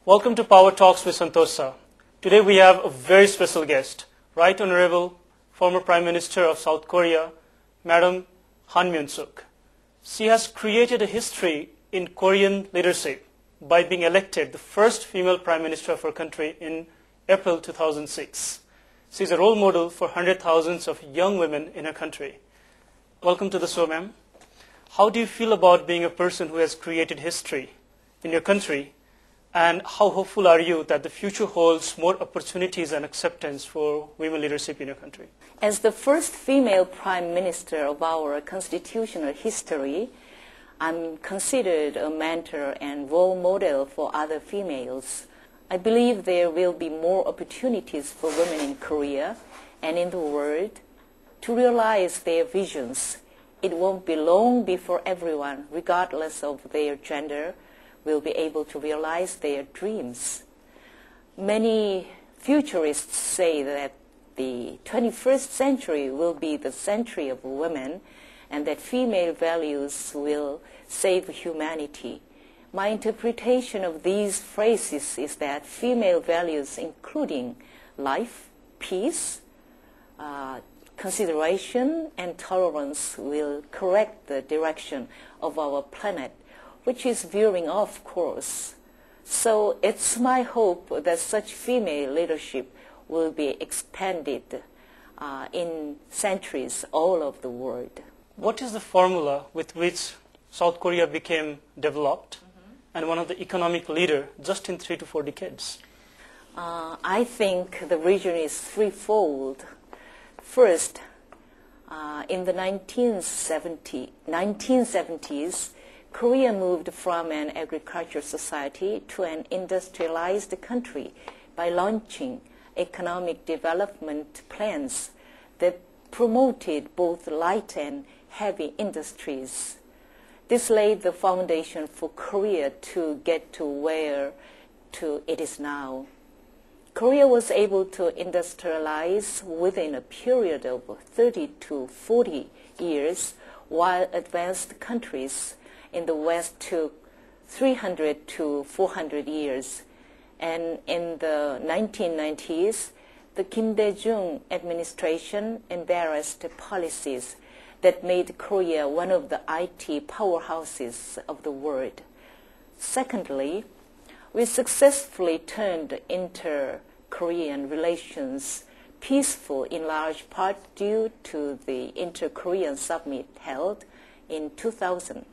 Welcome to Power Talks with Santosa. Today we have a very special guest, Right Honorable former Prime Minister of South Korea, Madam MyeongSook. She has created a history in Korean leadership by being elected the first female Prime Minister of her country in April 2006. She is a role model for hundreds of thousands of young women in her country. Welcome to the show, ma'am. How do you feel about being a person who has created history in your country? And how hopeful are you that the future holds more opportunities and acceptance for women leadership in your country? As the first female prime minister of our constitutional history, I'm considered a mentor and role model for other females. I believe there will be more opportunities for women in Korea and in the world to realize their visions. It won't be long before everyone, regardless of their gender, will be able to realize their dreams. Many futurists say that the 21st century will be the century of women and that female values will save humanity. My interpretation of these phrases is that female values, including life, peace, consideration, and tolerance, will correct the direction of our planet, which is veering off course. So it's my hope that such female leadership will be expanded in centuries all over the world. What is the formula with which South Korea became developed and one of the economic leader just in 3 to 4 decades? I think the reason is threefold. First, in the 1970s, Korea moved from an agricultural society to an industrialized country by launching economic development plans that promoted both light and heavy industries. This laid the foundation for Korea to get to where it is now. Korea was able to industrialize within a period of 30 to 40 years, while advanced countries in the West took 300 to 400 years. And in the 1990s, the Kim Dae-jung administration embarrassed policies that made Korea one of the IT powerhouses of the world. Secondly, we successfully turned inter-Korean relations peaceful in large part due to the Inter-Korean Summit held in 2000.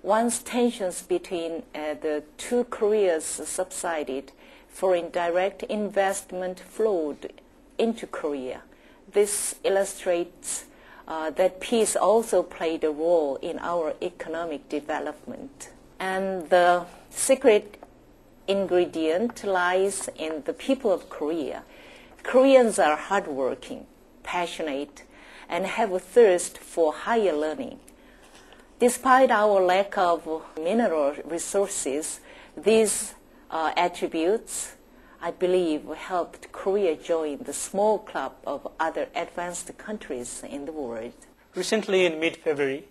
Once tensions between the two Koreas subsided, foreign direct investment flowed into Korea. This illustrates that peace also played a role in our economic development. And the secret ingredient lies in the people of Korea. Koreans are hardworking, passionate, and have a thirst for higher learning. Despite our lack of mineral resources, these attributes, I believe, helped Korea join the small club of other advanced countries in the world. Recently, in mid-February,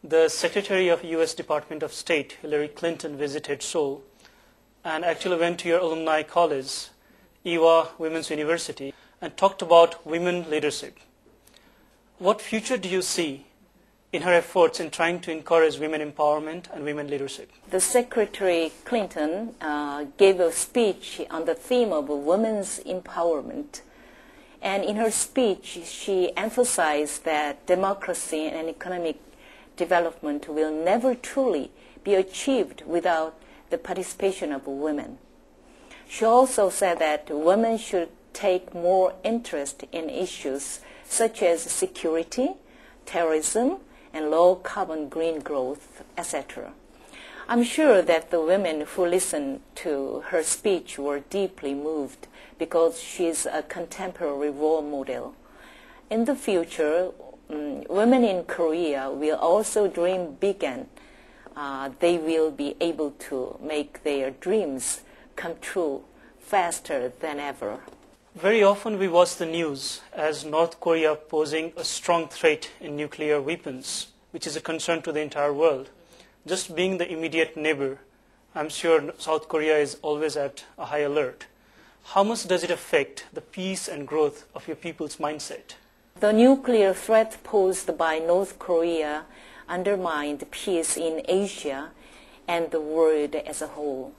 the Secretary of U.S. Department of State, Hillary Clinton, visited Seoul and actually went to your alumni college, Ewha Women's University, and talked about women leadership. What future do you see in her efforts in trying to encourage women empowerment and women leadership? The Secretary Clinton gave a speech on the theme of women's empowerment. And in her speech, she emphasized that democracy and economic development will never truly be achieved without the participation of women. She also said that women should take more interest in issues such as security, terrorism, and low-carbon green growth, etc. I'm sure that the women who listened to her speech were deeply moved because she's a contemporary role model. In the future, women in Korea will also dream big and they will be able to make their dreams come true faster than ever. Very often we watch the news as North Korea posing a strong threat in nuclear weapons, which is a concern to the entire world. Just being the immediate neighbor I'm sure South Korea is always at a high alert. How much does it affect the peace and growth of your people's mindset? The nuclear threat posed by North Korea undermined peace in Asia and the world as a whole.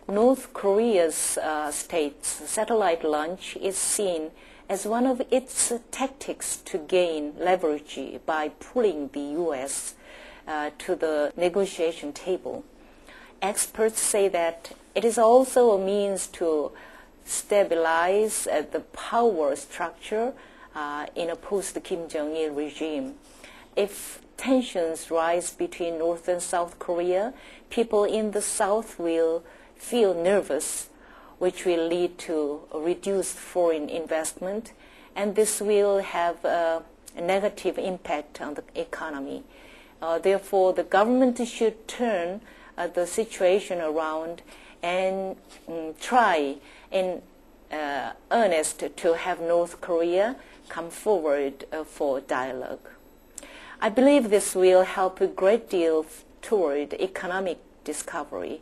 North Korea's state's satellite launch is seen as one of its tactics to gain leverage by pulling the U.S. To the negotiation table. Experts say that it is also a means to stabilize the power structure in a post-Kim Jong-il regime. If tensions rise between North and South Korea, people in the South will feel nervous, which will lead to reduced foreign investment, and this will have a negative impact on the economy. Therefore, the government should turn the situation around and try in earnest to have North Korea come forward for dialogue. I believe this will help a great deal toward economic discovery.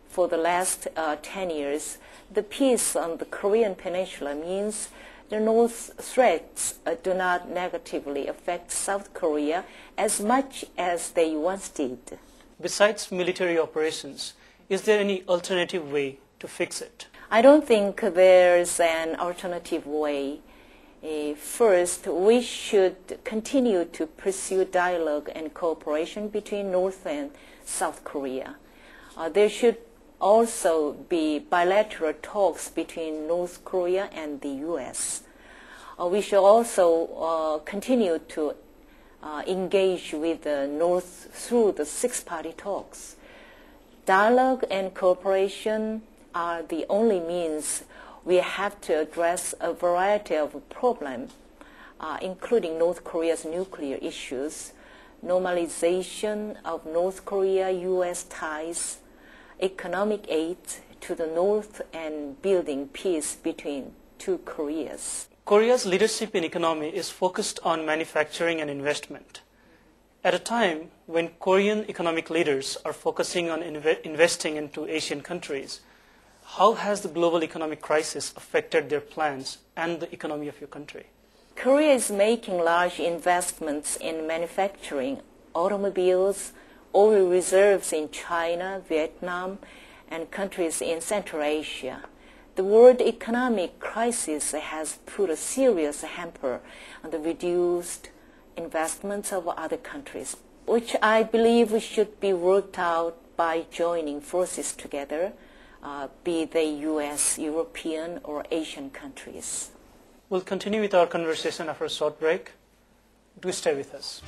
For the last 10 years, the peace on the Korean Peninsula means the North's threats do not negatively affect South Korea as much as they once did. Besides military operations, is there any alternative way to fix it? I don't think there's an alternative way. First, we should continue to pursue dialogue and cooperation between North and South Korea. There should also be bilateral talks between North Korea and the U.S. We should also continue to engage with the North through the six-party talks. Dialogue and cooperation are the only means we have to address a variety of problems, including North Korea's nuclear issues, normalization of North Korea-U.S. ties, economic aid to the North, and building peace between two Koreas. Korea's leadership in economy is focused on manufacturing and investment. At a time when Korean economic leaders are focusing on investing into Asian countries, how has the global economic crisis affected their plans and the economy of your country? Korea is making large investments in manufacturing, automobiles, oil reserves in China, Vietnam, and countries in Central Asia. The world economic crisis has put a serious hamper on the reduced investments of other countries, which I believe should be worked out by joining forces together, be they U.S., European, or Asian countries. We'll continue with our conversation after a short break. Do stay with us.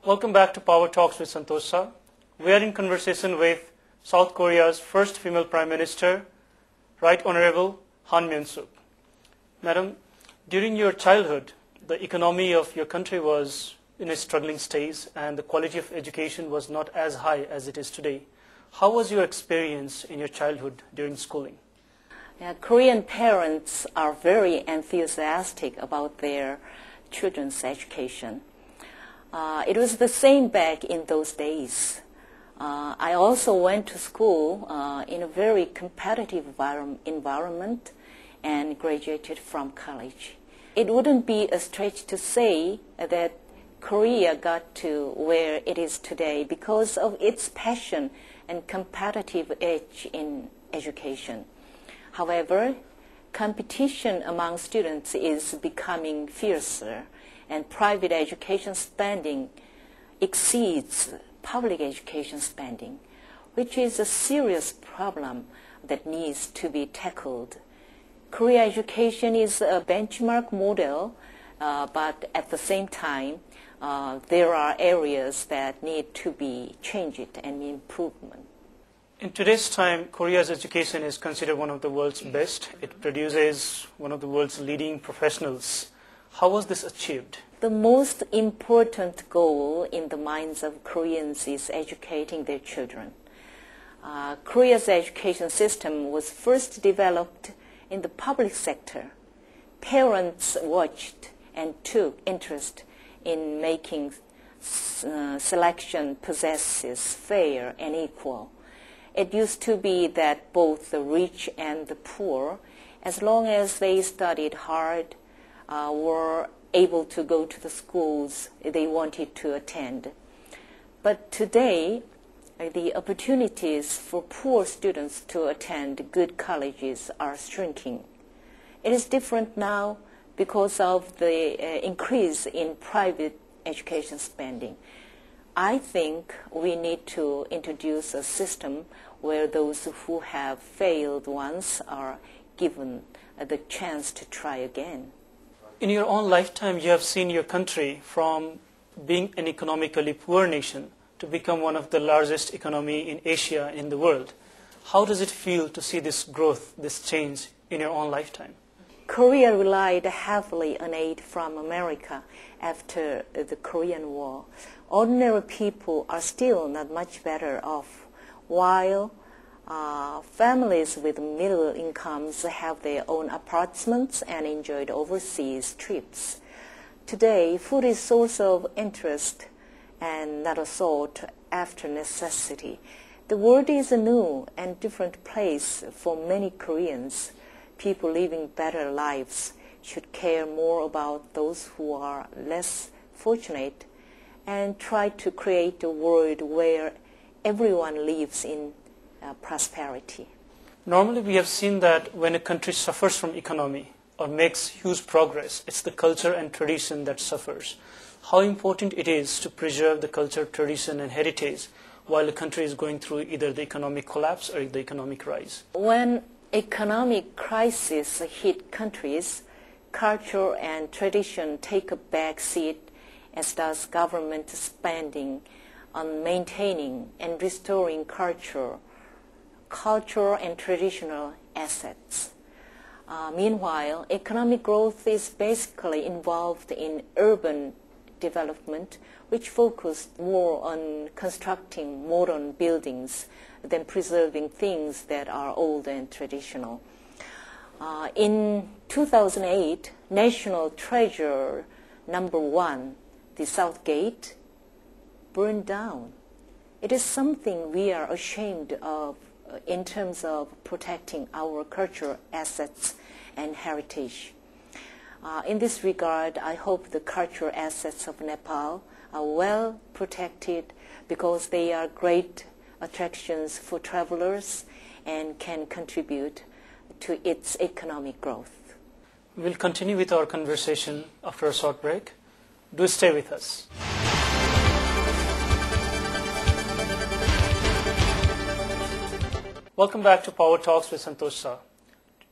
Welcome back to Power Talks with Santosa. We are in conversation with South Korea's first female Prime Minister, Right Honorable MyeongSook. Madam, during your childhood, the economy of your country was in a struggling stage and the quality of education was not as high as it is today. How was your experience in your childhood during schooling? Korean parents are very enthusiastic about their children's education. It was the same back in those days. I also went to school in a very competitive environment and graduated from college. It wouldn't be a stretch to say that Korea got to where it is today because of its passion and competitive edge in education. However, competition among students is becoming fiercer, and private education spending exceeds public education spending, which is a serious problem that needs to be tackled. Korea education is a benchmark model, but at the same time, there are areas that need to be changed and improvement. In today's time, Korea's education is considered one of the world's best. It produces one of the world's leading professionals. How was this achieved? The most important goal in the minds of Koreans is educating their children. Korea's education system was first developed in the public sector. Parents watched and took interest in making selection processes fair and equal. It used to be that both the rich and the poor, as long as they studied hard, were able to go to the schools they wanted to attend. But today, the opportunities for poor students to attend good colleges are shrinking. It is different now because of the increase in private education spending. I think we need to introduce a system where those who have failed once are given the chance to try again. In your own lifetime, you have seen your country from being an economically poor nation to become one of the largest economy in Asia and in the world. How does it feel to see this growth, this change in your own lifetime? Korea relied heavily on aid from America after the Korean War. Ordinary people are still not much better off, while families with middle incomes have their own apartments and enjoyed overseas trips. Today, food is a source of interest and not a sought after necessity. The world is a new and different place for many Koreans. People living better lives should care more about those who are less fortunate and try to create a world where everyone lives in prosperity. Normally, we have seen that when a country suffers from economy or makes huge progress, it's the culture and tradition that suffers. How important it is to preserve the culture, tradition, and heritage while a country is going through either the economic collapse or the economic rise. When economic crisis hit countries, culture and tradition take a back seat, as does government spending on maintaining and restoring culture and traditional assets. Meanwhile, economic growth is basically involved in urban development, which focused more on constructing modern buildings than preserving things that are old and traditional. In 2008, National Treasure #1, the South Gate, burned down. It is something we are ashamed of in terms of protecting our cultural assets and heritage. In this regard, I hope the cultural assets of Nepal are well protected because they are great attractions for travelers and can contribute to its economic growth. We'll continue with our conversation after a short break. Do stay with us. Welcome back to Power Talks with Santosh Shah.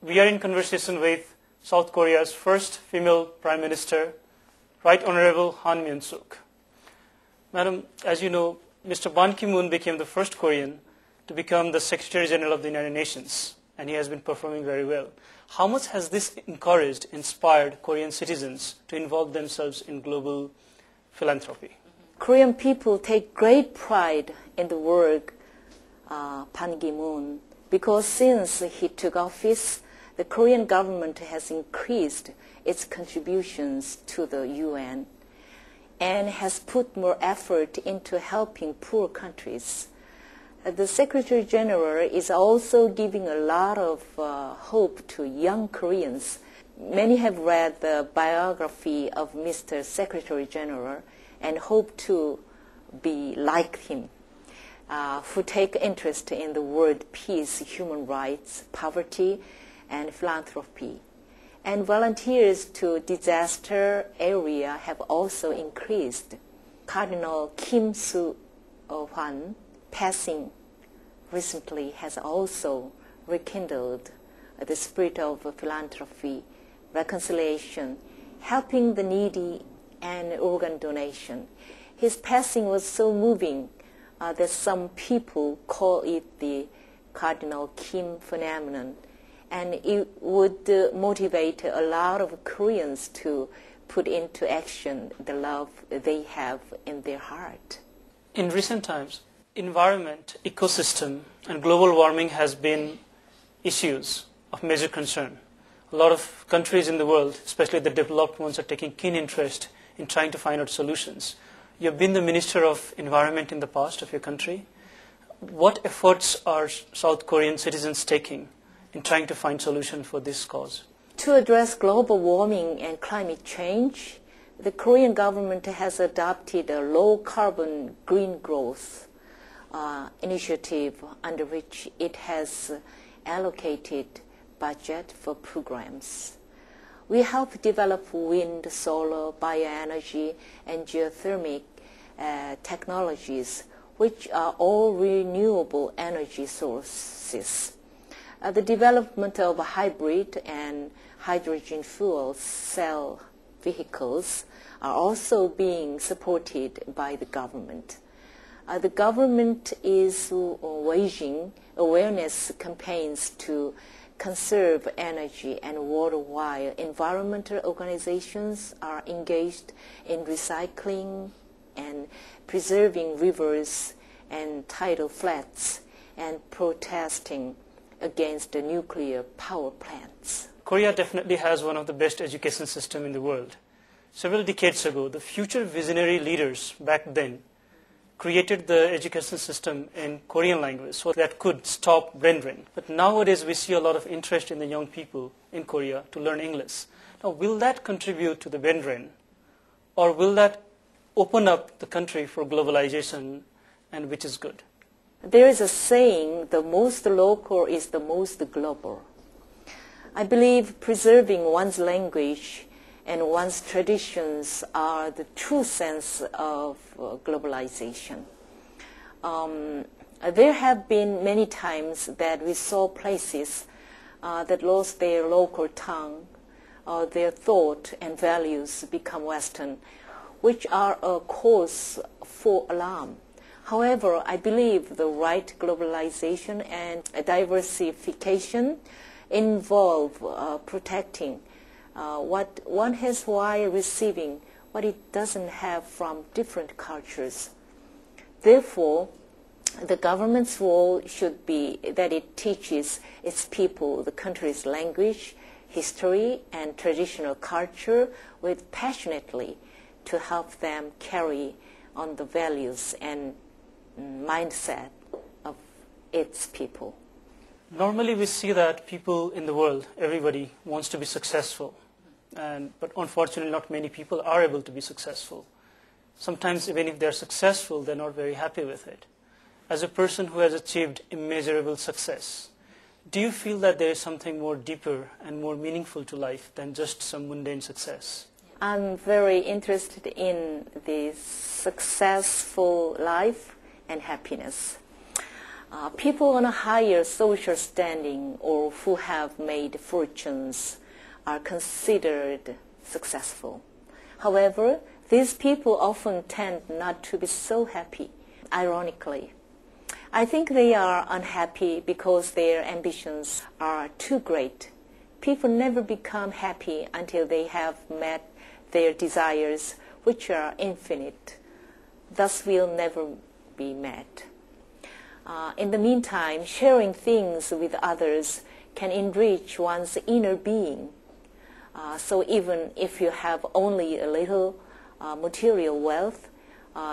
We are in conversation with South Korea's first female Prime Minister, Right Honorable Han MyeongSook. Madam, as you know, Mr. Ban Ki-moon became the first Korean to become the Secretary General of the United Nations, and he has been performing very well. How much has this encouraged, inspired Korean citizens to involve themselves in global philanthropy? Korean people take great pride in the work Ban Ki-moon, because since he took office, the Korean government has increased its contributions to the UN and has put more effort into helping poor countries. The Secretary General is also giving a lot of hope to young Koreans. Many have read the biography of Mr. Secretary General and hope to be like him, who take interest in the world peace, human rights, poverty, and philanthropy. And volunteers to disaster area have also increased. Cardinal Kim Soo-hwan, passing recently, has also rekindled the spirit of philanthropy, reconciliation, helping the needy, and organ donation. His passing was so moving that some people call it the Cardinal Kim phenomenon, and it would motivate a lot of Koreans to put into action the love they have in their heart. In recent times, environment, ecosystem, and global warming has been issues of major concern. A lot of countries in the world, especially the developed ones, are taking keen interest in trying to find out solutions. You've been the Minister of Environment in the past of your country. What efforts are South Korean citizens taking in trying to find solutions for this cause? To address global warming and climate change, the Korean government has adopted a low-carbon green growth initiative under which it has allocated budget for programs. We help develop wind, solar, bioenergy, and geothermal technologies, which are all renewable energy sources. The development of hybrid and hydrogen fuel cell vehicles are also being supported by the government. The government is waging awareness campaigns to conserve energy and water, while environmental organizations are engaged in recycling and preserving rivers and tidal flats and protesting against the nuclear power plants. Korea definitely has one of the best education systems in the world. Several decades ago, the future visionary leaders back then created the education system in Korean language so that could stop brain drain. But nowadays we see a lot of interest in the young people in Korea to learn English. Now, will that contribute to the brain drain? Or will that open up the country for globalization, and which is good? There is a saying, the most local is the most global. I believe preserving one's language and one's traditions are the true sense of globalization. There have been many times that we saw places that lost their local tongue, their thought and values become Western, which are a cause for alarm. However, I believe the right globalization and diversification involve protecting what one has while receiving what it doesn't have from different cultures. Therefore, the government's role should be that it teaches its people the country's language, history, and traditional culture with passionately to help them carry on the values and mindset of its people. Normally we see that people in the world, everybody wants to be successful, but unfortunately not many people are able to be successful. Sometimes even if they're successful, they're not very happy with it. As a person who has achieved immeasurable success, do you feel that there is something more deeper and more meaningful to life than just some mundane success? I'm very interested in the successful life and happiness. People on a higher social standing or who have made fortunes are considered successful. However, these people often tend not to be so happy, ironically. I think they are unhappy because their ambitions are too great. People never become happy until they have met their desires, which are infinite, thus will never be met. In the meantime, sharing things with others can enrich one's inner being. So even if you have only a little material wealth,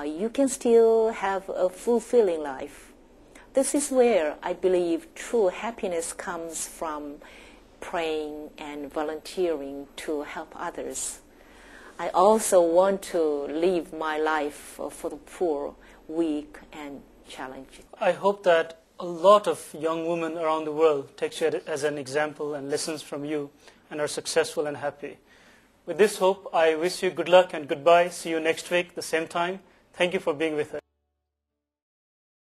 you can still have a fulfilling life. This is where I believe true happiness comes from, praying and volunteering to help others. I also want to live my life for the poor, weak, and challenging. I hope that a lot of young women around the world take you as an example and lessons from you and are successful and happy. With this hope, I wish you good luck and goodbye. See you next week, the same time. Thank you for being with us.